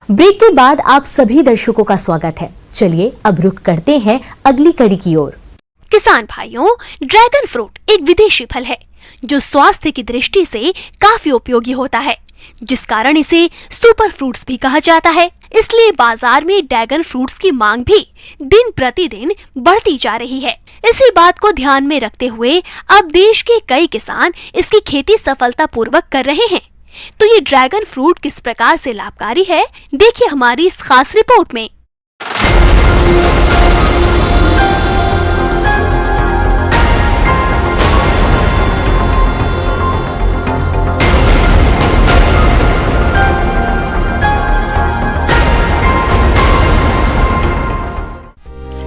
Break के बाद आप सभी दर्शकों का स्वागत है। चलिए अब रुख करते हैं अगली कड़ी की ओर। किसान भाइयों, ड्रैगन फ्रूट एक विदेशी फल है जो स्वास्थ्य की दृष्टि से काफी उपयोगी होता है, जिस कारण इसे सुपर फ्रूट्स भी कहा जाता है। इसलिए बाजार में ड्रैगन फ्रूट्स की मांग भी दिन प्रतिदिन बढ़ती जा रही है। इसी बात को ध्यान में रखते हुए अब देश के कई किसान इसकी खेती सफलतापूर्वक कर रहे हैं। तो ये ड्रैगन फ्रूट किस प्रकार से लाभकारी है, देखिए हमारी इस खास रिपोर्ट में।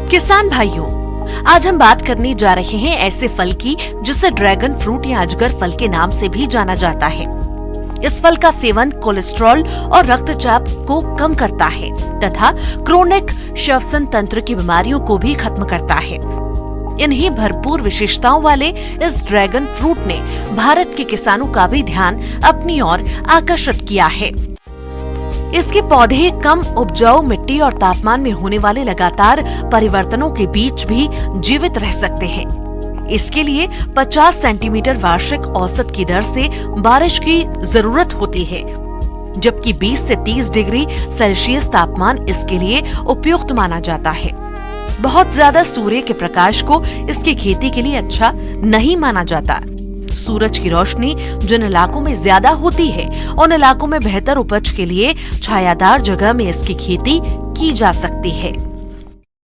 किसान भाइयों, आज हम बात करने जा रहे हैं ऐसे फल की जिसे ड्रैगन फ्रूट या अजगर फल के नाम से भी जाना जाता है। इस फल का सेवन कोलेस्ट्रॉल और रक्तचाप को कम करता है तथा क्रोनिक श्वसन तंत्र की बीमारियों को भी खत्म करता है। इन्हीं भरपूर विशेषताओं वाले इस ड्रैगन फ्रूट ने भारत के किसानों का भी ध्यान अपनी ओर आकर्षित किया है। इसके पौधे कम उपजाऊ मिट्टी और तापमान में होने वाले लगातार परिवर्तनों के बीच भी जीवित रह सकते हैं। इसके लिए 50 सेंटीमीटर वार्षिक औसत की दर से बारिश की जरूरत होती है, जबकि 20 से 30 डिग्री सेल्सियस तापमान इसके लिए उपयुक्त माना जाता है। बहुत ज्यादा सूर्य के प्रकाश को इसकी खेती के लिए अच्छा नहीं माना जाता। सूरज की रोशनी जिन इलाकों में ज्यादा होती है, उन इलाकों में बेहतर उपज के लिए छायादार जगह में इसकी खेती की जा सकती है।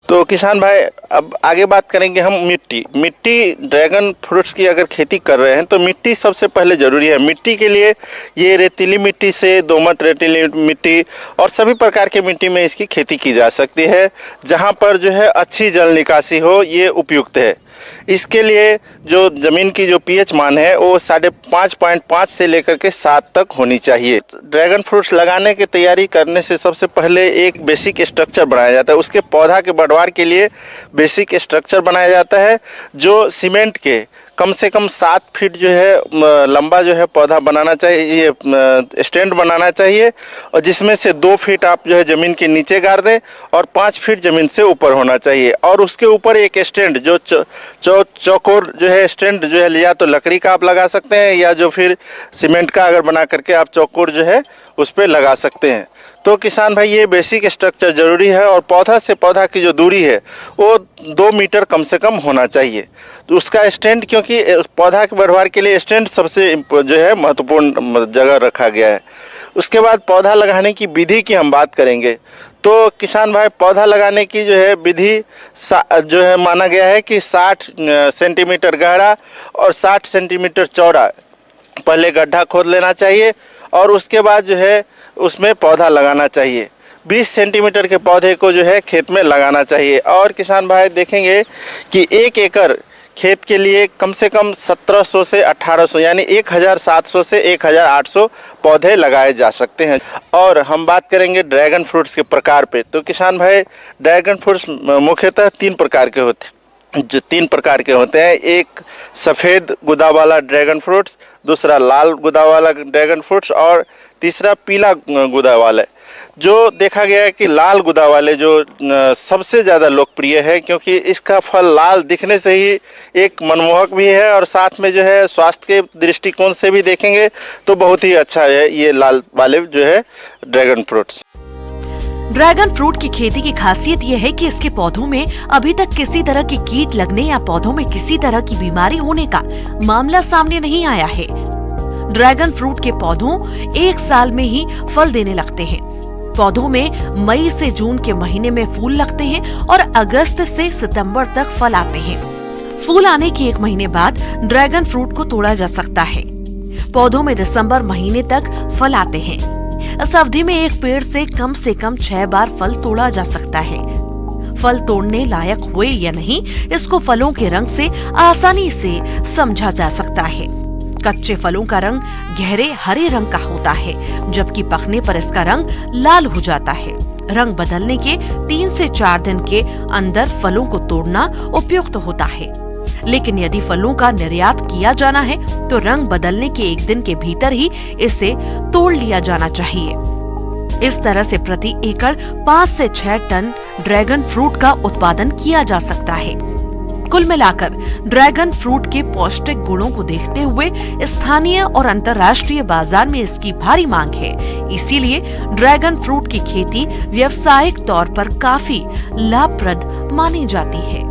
तो किसान भाई, अब आगे बात करेंगे हम मिट्टी ड्रैगन फ्रूट्स की अगर खेती कर रहे हैं तो मिट्टी सबसे पहले जरूरी है। मिट्टी के लिए ये रेतीली मिट्टी से दोमट रेतीली मिट्टी और सभी प्रकार के मिट्टी में इसकी खेती की जा सकती है, जहां पर जो है अच्छी जल निकासी हो, ये उपयुक्त है। इसके लिए जो जमीन की जो पीएच मान है वो 5.5 से लेकर के 7 तक होनी चाहिए। ड्रैगन फ्रूट्स लगाने की तैयारी करने से सबसे पहले एक बेसिक स्ट्रक्चर बनाया जाता है। उसके पौधा के बढ़वार के लिए बेसिक स्ट्रक्चर बनाया जाता है, जो सीमेंट के कम से कम 7 फीट जो है लंबा जो है पौधा बनाना चाहिए, ये स्टैंड बनाना चाहिए, और जिसमें से 2 फीट आप जो है ज़मीन के नीचे गाड़ दें और 5 फीट ज़मीन से ऊपर होना चाहिए। और उसके ऊपर एक स्टैंड जो चौकोर जो है स्टैंड जो है, या तो लकड़ी का आप लगा सकते हैं या जो फिर सीमेंट का अगर बना करके आप चौकोर जो है उस पर लगा सकते हैं। तो किसान भाई, ये बेसिक स्ट्रक्चर जरूरी है। और पौधा से पौधा की जो दूरी है वो 2 मीटर कम से कम होना चाहिए। तो उसका स्टैंड, क्योंकि पौधा के बढ़वार के लिए स्टैंड सबसे जो है महत्वपूर्ण जगह रखा गया है। उसके बाद पौधा लगाने की विधि की हम बात करेंगे तो किसान भाई, पौधा लगाने की जो है विधि जो है माना गया है कि 60 सेंटीमीटर गहरा और 60 सेंटीमीटर चौड़ा पहले गड्ढा खोद लेना चाहिए और उसके बाद जो है उसमें पौधा लगाना चाहिए। 20 सेंटीमीटर के पौधे को जो है खेत में लगाना चाहिए। और किसान भाई देखेंगे कि 1 एकड़ खेत के लिए कम से कम 1700 से 1800 यानी 1700 से 1800 पौधे लगाए जा सकते हैं। और हम बात करेंगे ड्रैगन फ्रूट्स के प्रकार पे। तो किसान भाई, ड्रैगन फ्रूट्स मुख्यतः 3 प्रकार के होते हैं। एक सफ़ेद गुदा वाला ड्रैगन फ्रूट्स, दूसरा लाल गुदा वाला ड्रैगन फ्रूट्स और तीसरा पीला गुदा वाला। जो देखा गया है कि लाल गुदा वाले जो सबसे ज़्यादा लोकप्रिय है, क्योंकि इसका फल लाल दिखने से ही एक मनमोहक भी है और साथ में जो है स्वास्थ्य के दृष्टिकोण से भी देखेंगे तो बहुत ही अच्छा है ये लाल वाले जो है ड्रैगन फ्रूट्स। ड्रैगन फ्रूट की खेती की खासियत यह है कि इसके पौधों में अभी तक किसी तरह की कीट लगने या पौधों में किसी तरह की बीमारी होने का मामला सामने नहीं आया है। ड्रैगन फ्रूट के पौधों 1 साल में ही फल देने लगते हैं। पौधों में मई से जून के महीने में फूल लगते हैं और अगस्त से सितंबर तक फल आते हैं। फूल आने के 1 महीने बाद ड्रैगन फ्रूट को तोड़ा जा सकता है। पौधों में दिसंबर महीने तक फल आते हैं। इस अवधि में एक पेड़ से कम 6 बार फल तोड़ा जा सकता है। फल तोड़ने लायक हुए या नहीं, इसको फलों के रंग से आसानी से समझा जा सकता है। कच्चे फलों का रंग गहरे हरे रंग का होता है, जबकि पकने पर इसका रंग लाल हो जाता है। रंग बदलने के 3 से 4 दिन के अंदर फलों को तोड़ना उपयुक्त होता है, लेकिन यदि फलों का निर्यात किया जाना है तो रंग बदलने के 1 दिन के भीतर ही इसे तोड़ लिया जाना चाहिए। इस तरह से प्रति एकड़ 5 से 6 टन ड्रैगन फ्रूट का उत्पादन किया जा सकता है। कुल मिलाकर ड्रैगन फ्रूट के पौष्टिक गुणों को देखते हुए स्थानीय और अंतर्राष्ट्रीय बाजार में इसकी भारी मांग है। इसीलिए ड्रैगन फ्रूट की खेती व्यावसायिक तौर पर काफी लाभप्रद मानी जाती है।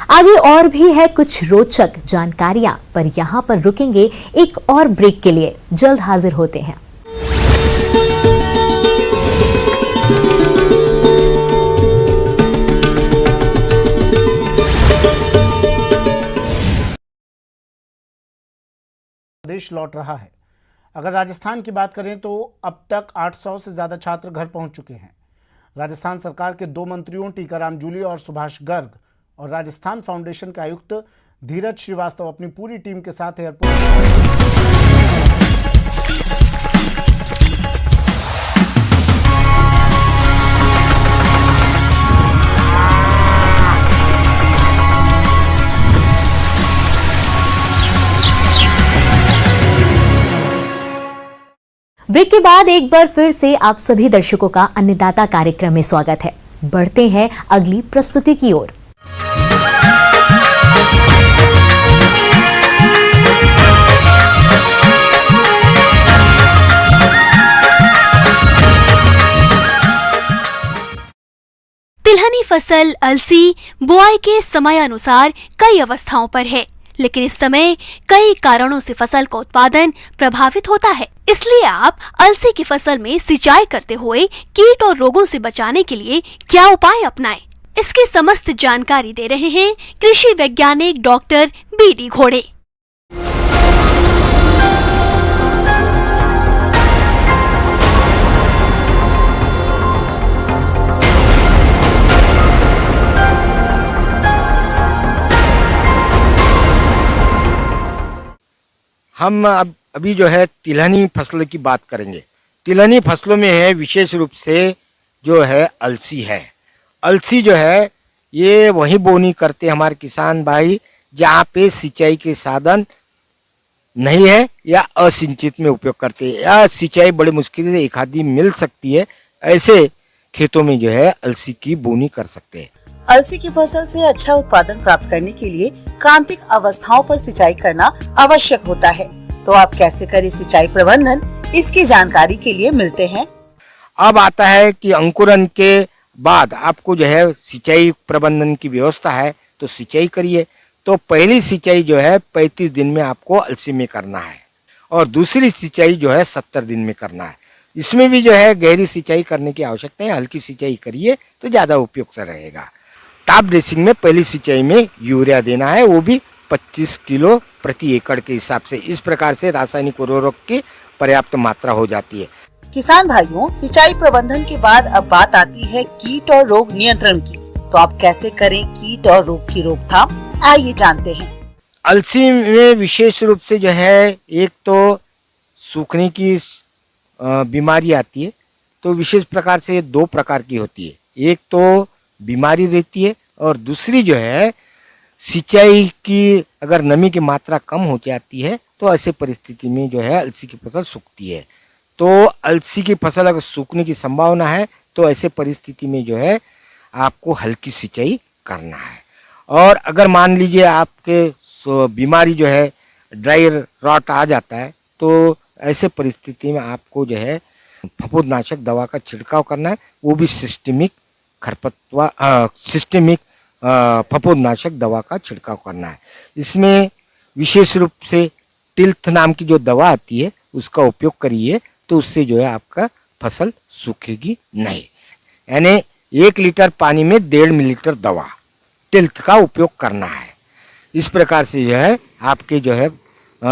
आगे और भी है कुछ रोचक जानकारियां, पर यहाँ पर रुकेंगे एक और ब्रेक के लिए। जल्द हाजिर होते हैं। देश लौट रहा है। अगर राजस्थान की बात करें तो अब तक 800 से ज्यादा छात्र घर पहुंच चुके हैं। राजस्थान सरकार के 2 मंत्रियों टीकाराम जूली और सुभाष गर्ग और राजस्थान फाउंडेशन के आयुक्त धीरज श्रीवास्तव अपनी पूरी टीम के साथ एयरपोर्ट ब्रेक के बाद एक बार फिर से आप सभी दर्शकों का अन्नदाता कार्यक्रम में स्वागत है। बढ़ते हैं अगली प्रस्तुति की ओर। तिलहनी फसल अलसी बुआई के समयानुसार कई अवस्थाओं पर है, लेकिन इस समय कई कारणों से फसल का उत्पादन प्रभावित होता है। इसलिए आप अलसी की फसल में सिंचाई करते हुए कीट और रोगों से बचाने के लिए क्या उपाय अपनाएं? इसकी समस्त जानकारी दे रहे हैं कृषि वैज्ञानिक डॉक्टर बी.डी. घोड़े। हम अभी जो है तिलहनी फसल की बात करेंगे। तिलहनी फसलों में है विशेष रूप से जो है अलसी है। अलसी जो है ये वही बोनी करते हमारे किसान भाई जहाँ पे सिंचाई के साधन नहीं है या असिंचित में उपयोग करते हैं, या सिंचाई बड़ी मुश्किल से एक आधी मिल सकती है, ऐसे खेतों में जो है अलसी की बोनी कर सकते हैं। अलसी की फसल से अच्छा उत्पादन प्राप्त करने के लिए क्रांतिक अवस्थाओं पर सिंचाई करना आवश्यक होता है। तो आप कैसे करें सिंचाई प्रबंधन, इसकी जानकारी के लिए मिलते हैं। अब आता है कि अंकुरन के बाद आपको जो है सिंचाई प्रबंधन की व्यवस्था है तो सिंचाई करिए। तो पहली सिंचाई जो है 35 दिन में आपको अलसी में करना है और दूसरी सिंचाई जो है 70 दिन में करना है। इसमें भी जो है गहरी सिंचाई करने की आवश्यकता है, हल्की सिंचाई करिए तो ज्यादा उपयुक्त रहेगा। टॉप ड्रेसिंग में पहली सिंचाई में यूरिया देना है, वो भी 25 किलो प्रति एकड़ के हिसाब से। इस प्रकार से रासायनिक उर्वरक की पर्याप्त मात्रा हो जाती है। किसान भाइयों, सिंचाई प्रबंधन के बाद अब बात आती है कीट और रोग नियंत्रण की। तो आप कैसे करें कीट और रोग की रोकथाम, आइए जानते हैं। अलसी में विशेष रूप से जो है एक तो सूखने की बीमारी आती है, तो विशेष प्रकार से 2 प्रकार की होती है। एक तो बीमारी रहती है और दूसरी जो है सिंचाई की अगर नमी की मात्रा कम हो जाती है तो ऐसे परिस्थिति में जो है अलसी की फसल सूखती है। तो अलसी की फसल अगर सूखने की संभावना है तो ऐसे परिस्थिति में जो है आपको हल्की सिंचाई करना है। और अगर मान लीजिए आपके बीमारी जो है ड्राई रॉट आ जाता है तो ऐसे परिस्थिति में आपको जो है फफूंदनाशक दवा का छिड़काव करना है, वो भी सिस्टेमिक फफूंदनाशक दवा का छिड़काव करना है। इसमें विशेष रूप से टिल्थ नाम की जो दवा आती है उसका उपयोग करिए, तो उससे जो है आपका फसल सूखेगी नहीं। यानी 1 लीटर पानी में 1.5 मिलीलीटर दवा टिल्थ का उपयोग करना है। इस प्रकार से जो है आपके जो है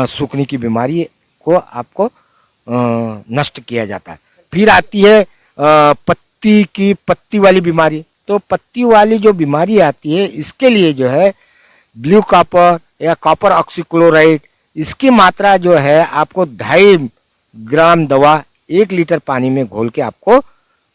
सूखने की बीमारी को आपको नष्ट किया जाता है। फिर आती है पत्ती वाली बीमारी। तो पत्ती वाली जो बीमारी आती है इसके लिए जो है ब्लू कॉपर या कॉपर ऑक्सीक्लोराइड, इसकी मात्रा जो है आपको 2.5 ग्राम दवा 1 लीटर पानी में घोल के आपको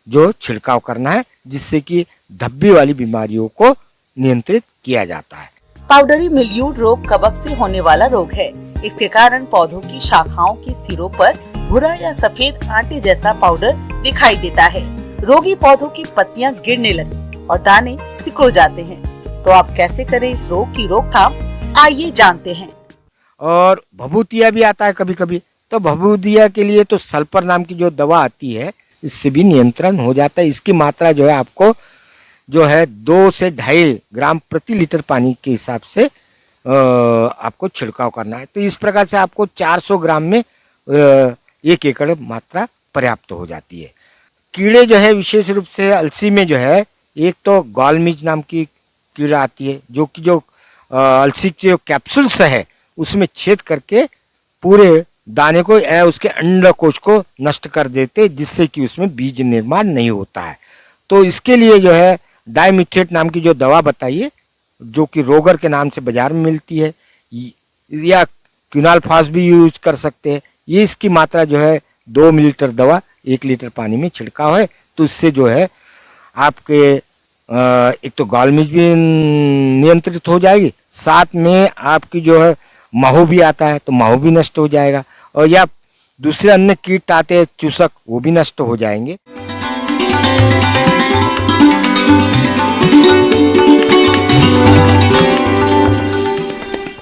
जो छिड़काव करना है, जिससे कि धब्बी वाली बीमारियों को नियंत्रित किया जाता है। पाउडरी मिल्यूड रोग कवक से होने वाला रोग है। इसके कारण पौधों की शाखाओं के सिरों पर भूरा या सफेद आटे जैसा पाउडर दिखाई देता है। रोगी पौधों की पत्तियां गिरने लगती और दाने सिकुड़ जाते हैं। तो आप कैसे करें इस रोग की रोकथाम, आइए जानते हैं। और भभूतिया भी आता है कभी कभी, तो भभूतिया के लिए तो सल्फर नाम की जो दवा आती है, इससे भी नियंत्रण हो जाता है। इसकी मात्रा जो है आपको जो है 2 से 2.5 ग्राम प्रति लीटर पानी के हिसाब से आपको छिड़काव करना है। तो इस प्रकार से आपको 400 ग्राम में 1 एकड़ मात्रा पर्याप्त हो जाती है। कीड़े जो है विशेष रूप से अलसी में जो है, एक तो गॉलमीज नाम की कीड़ा आती है, जो कि जो अलसी के जो कैप्सूल्स है उसमें छेद करके पूरे दाने को या उसके अंडकोश को नष्ट कर देते, जिससे कि उसमें बीज निर्माण नहीं होता है। तो इसके लिए जो है डाइमिथेट नाम की जो दवा बताइए, जो कि रोगर के नाम से बाजार में मिलती है, या क्विनालफास भी यूज कर सकते हैं। ये इसकी मात्रा जो है 2 मिलीलीटर दवा 1 लीटर पानी में छिड़काव है। तो इससे जो है आपके एक तो गॉलमीज भी नियंत्रित हो जाएगी, साथ में आपकी जो है माहो भी आता है तो माहो भी नष्ट हो जाएगा, और या दूसरे अन्य कीट आते हैं चूसक, वो भी नष्ट हो जाएंगे।